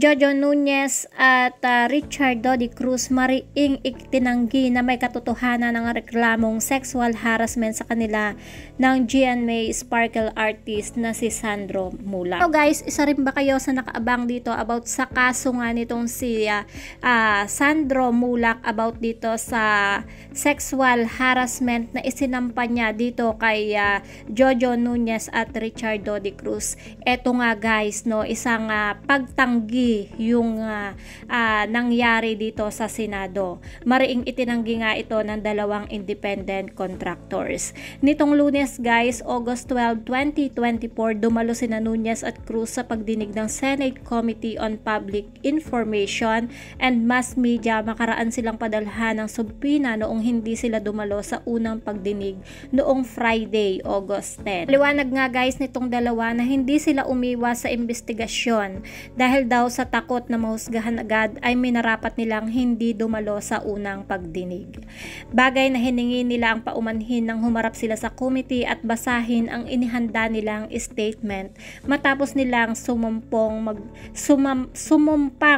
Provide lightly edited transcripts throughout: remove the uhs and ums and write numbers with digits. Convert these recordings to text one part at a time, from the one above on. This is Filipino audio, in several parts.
Jojo Nunez at Richard Dodi Cruz mariing itinanggi na may katotohanan ng reklamong sexual harassment sa kanila ng GMA Sparkle artist na si Sandro Mulak. So guys, isa rin ba kayo sa nakaabang dito about sa kaso nga nitong si Sandro Mulak about dito sa sexual harassment na isinampa niya dito kay Jojo Nunez at Richard Dodi Cruz? Eto nga guys, no, isang pagtanggi yung nangyari dito sa Senado. Mariing itinanggi nga ito ng dalawang independent contractors. Nitong Lunes guys, August 12, 2024, dumalo sina Nunez at Cruz sa pagdinig ng Senate Committee on Public Information and Mass Media. Makaraan silang padalhan ng subpoena noong hindi sila dumalo sa unang pagdinig noong Friday, August 10. Liwanag nga guys nitong dalawa na hindi sila umiwas sa investigasyon dahil daw sa takot na mahusgahan agad ay minarapat nilang hindi dumalo sa unang pagdinig. Bagay na hiningi nila ang paumanhin nang humarap sila sa committee at basahin ang inihanda nilang statement matapos nilang sumumpang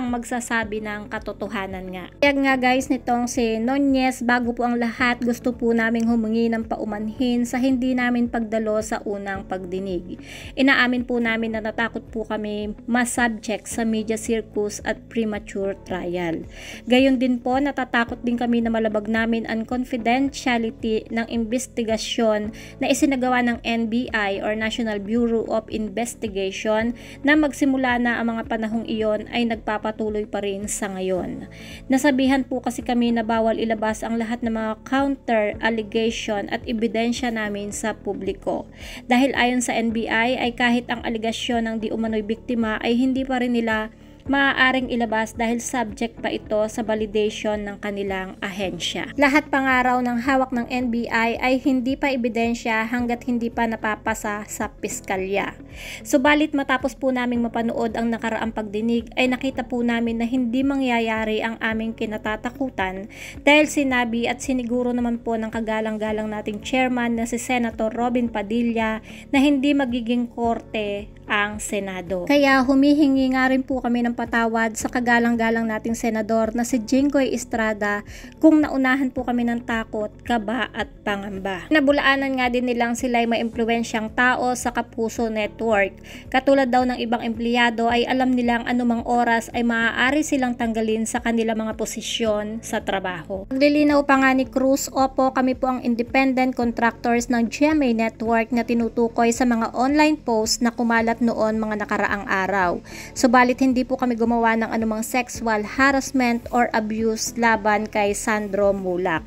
magsasabi ng katotohanan nga. Kaya nga guys nitong si Nunez, bago po ang lahat gusto po naming humingi ng paumanhin sa hindi namin pagdalo sa unang pagdinig. Inaamin po namin na natakot po kami masubject sa media circus at premature trial. Gayon din po, natatakot din kami na malabag namin ang confidentiality ng investigasyon na isinagawa ng NBI or National Bureau of Investigation na magsimula na ang mga panahong iyon ay nagpapatuloy pa rin sa ngayon. Nasabihan po kasi kami na bawal ilabas ang lahat ng mga counter allegation at ebidensya namin sa publiko. Dahil ayon sa NBI ay kahit ang alegasyon ng di umano'y biktima ay hindi pa rin nila maaaring ilabas dahil subject pa ito sa validation ng kanilang ahensya. Lahat pangaraw ng hawak ng NBI ay hindi pa ebidensya hanggat hindi pa napapasa sa piskalya. Subalit matapos po naming mapanood ang nakaraang pagdinig ay nakita po namin na hindi mangyayari ang aming kinatatakutan dahil sinabi at siniguro naman po ng kagalang-galang nating chairman na si Senator Robin Padilla na hindi magiging korte ang Senado. Kaya humihingi nga rin po kami ng patawad sa kagalang-galang nating senador na si Jinggoy Estrada kung naunahan po kami ng takot, kaba at pangamba. Nabulaanan nga din nilang sila'y may impluwensyang tao sa Kapuso Network. Katulad daw ng ibang empleyado ay alam nilang anumang oras ay maaari silang tanggalin sa kanila mga posisyon sa trabaho. Naglilinaw pa nga ni Cruz, opo, kami po ang independent contractors ng GMA Network na tinutukoy sa mga online posts na kumalat noon mga nakaraang araw. Subalit hindi po kami gumawa ng anumang sexual harassment or abuse laban kay Sandro Mulak.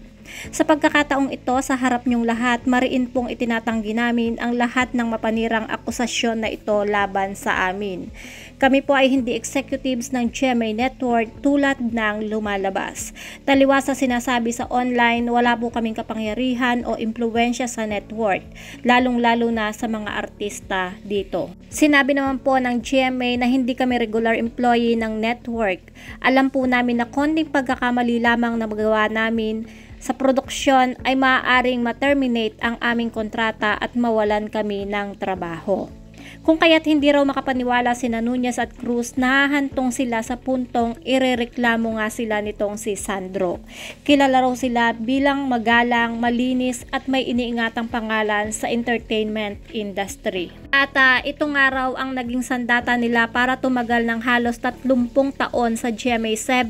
Sa pagkakataong ito, sa harap niyong lahat, mariin pong itinatanggi namin ang lahat ng mapanirang akusasyon na ito laban sa amin. Kami po ay hindi executives ng GMA Network tulad ng lumalabas. Taliwas sa sinasabi sa online, wala po kaming kapangyarihan o impluwensya sa network, lalong-lalo na sa mga artista dito. Sinabi naman po ng GMA na hindi kami regular employee ng network. Alam po namin na konting pagkakamali lamang na magawa namin sa produksyon ay maaaring ma-terminate ang aming kontrata at mawalan kami ng trabaho. Kung kaya't hindi raw makapaniwala sina Nunez at Cruz, nahahantong sila sa puntong irereklamo nga sila nitong si Sandro. Kilala raw sila bilang magalang, malinis at may iniingatang pangalan sa entertainment industry. At ito nga raw ang naging sandata nila para tumagal ng halos 30 taon sa GMA7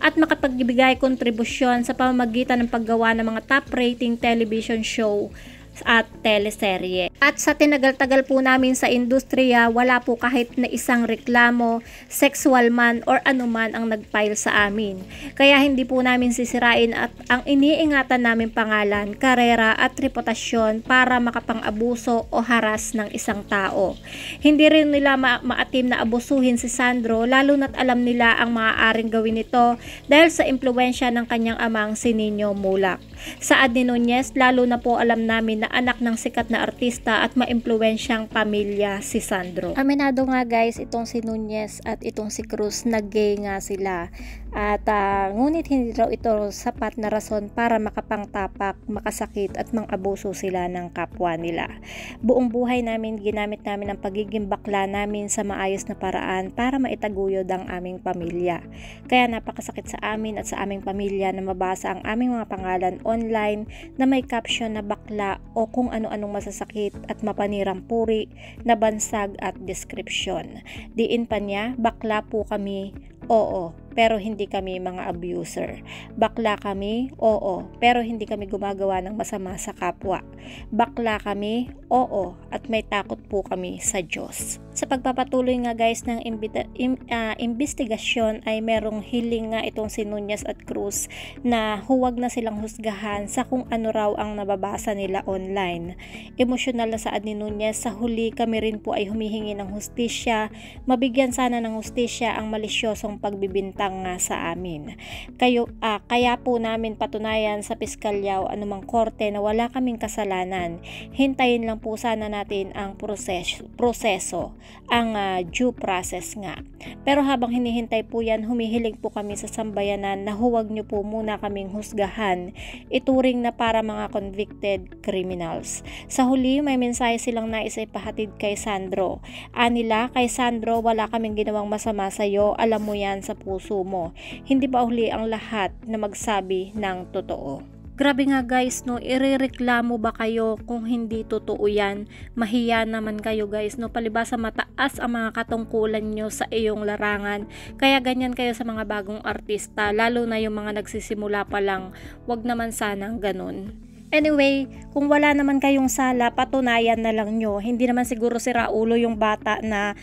at makapagbigay kontribusyon sa pamamagitan ng paggawa ng mga top rating television show at teleserye. At sa tinagal-tagal po namin sa industriya, wala po kahit na isang reklamo, sexual man or anuman ang nag-file sa amin. Kaya hindi po namin sisirain at ang iniingatan namin pangalan, karera at reputasyon para makapang-abuso o haras ng isang tao. Hindi rin nila maatim na abusuhin si Sandro, lalo na't alam nila ang maaaring gawin nito dahil sa impluwensya ng kanyang amang si Nino Mulak. Saad ni Nunez, lalo na po alam namin na anak ng sikat na artista at maimpluwensyang pamilya si Sandro. Aminado nga guys itong si Nunez at itong si Cruz na gay nga sila. At ngunit hindi raw ito sapat na rason para makapangtapak, makasakit at mang-abuso sila ng kapwa nila. Buong buhay namin ginamit namin ang pagiging bakla namin sa maayos na paraan para maitaguyod ang aming pamilya. Kaya napakasakit sa amin at sa aming pamilya na mabasa ang aming mga pangalan online na may caption na bakla o kung ano-anong masasakit at mapanirang puri na bansag at description. Diin pa niya, bakla po kami, oo, pero hindi kami mga abuser. Bakla kami, oo, pero hindi kami gumagawa ng masama sa kapwa. Bakla kami, oo, at may takot po kami sa Diyos. Sa pagpapatuloy nga guys ng investigasyon ay merong hiling nga itong si Nunez at Cruz na huwag na silang husgahan sa kung ano raw ang nababasa nila online. Emosyonal na saad ni Nunez, sa huli kami rin po ay humihingi ng hustisya, mabigyan sana ng hustisya ang malisyosong pagbibintang nga sa amin. Kaya po namin patunayan sa piskalya o anumang korte na wala kaming kasalanan. Hintayin lang po sana natin ang proseso, ang due process nga. Pero habang hinihintay po yan, humihiling po kami sa sambayanan na huwag nyo po muna kaming husgahan, ituring na para mga convicted criminals. Sa huli, may mensahe silang nais ipahatid kay Sandro. Anila, kay Sandro, wala kaming ginawang masama sa'yo, alam mo yan sa puso mo. Hindi ba huli ang lahat na magsabi ng totoo? Grabe nga guys, no, irereklamo ba kayo kung hindi totoo yan? Mahiya naman kayo guys, no, palibasa mataas ang mga katungkulan nyo sa iyong larangan. Kaya ganyan kayo sa mga bagong artista, lalo na yung mga nagsisimula pa lang, wag naman sanang ganun. Anyway, kung wala naman kayong sala, patunayan na lang nyo. Hindi naman siguro si Raulo yung bata na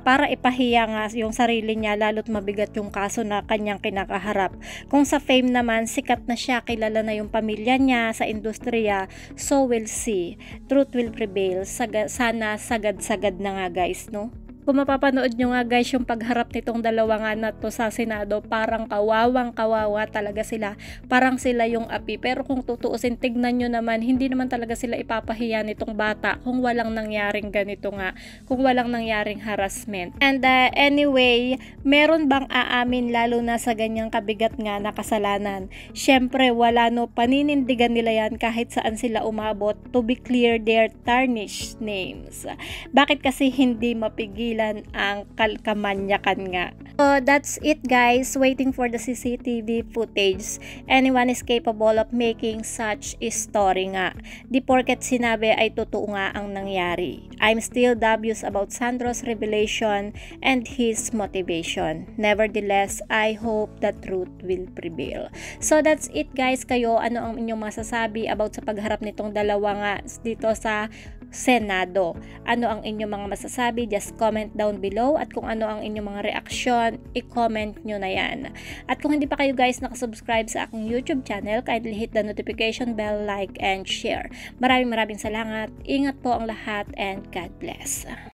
para ipahiya nga yung sarili niya, lalo't mabigat yung kaso na kanyang kinakaharap. Kung sa fame naman, sikat na siya, kilala na yung pamilya niya sa industriya, so we'll see. Truth will prevail. Sana sagad-sagad na nga guys, no? Kung mapapanood nyo nga guys yung pagharap nitong dalawa nga na to sa Senado, parang kawawang kawawa talaga sila. Parang sila yung api. Pero kung tutuusin, tignan nyo naman, hindi naman talaga sila ipapahiya nitong bata kung walang nangyaring ganito nga. Kung walang nangyaring harassment. And anyway, meron bang aamin lalo na sa ganyang kabigat nga na kasalanan? Syempre wala, no, paninindigan nila yan kahit saan sila umabot to be clear their tarnished names. Bakit kasi hindi mapigil ang kamanyakan nga? So that's it guys, waiting for the CCTV footage. Anyone is capable of making such a story nga. Di porket sinabi ay totoo nga ang nangyari. I'm still dubious about Sandro's revelation and his motivation. Nevertheless, I hope the truth will prevail. So that's it guys. Kayo, ano ang inyong masasabi about sa pagharap nitong dalawa nga dito sa Senado? Ano ang inyong mga masasabi? Just comment down below, at kung ano ang inyong mga reaksyon, i-comment nyo na yan. At kung hindi pa kayo guys nakasubscribe sa aking YouTube channel, kindly hit the notification bell, like and share. Maraming salamat. Ingat po ang lahat and God bless.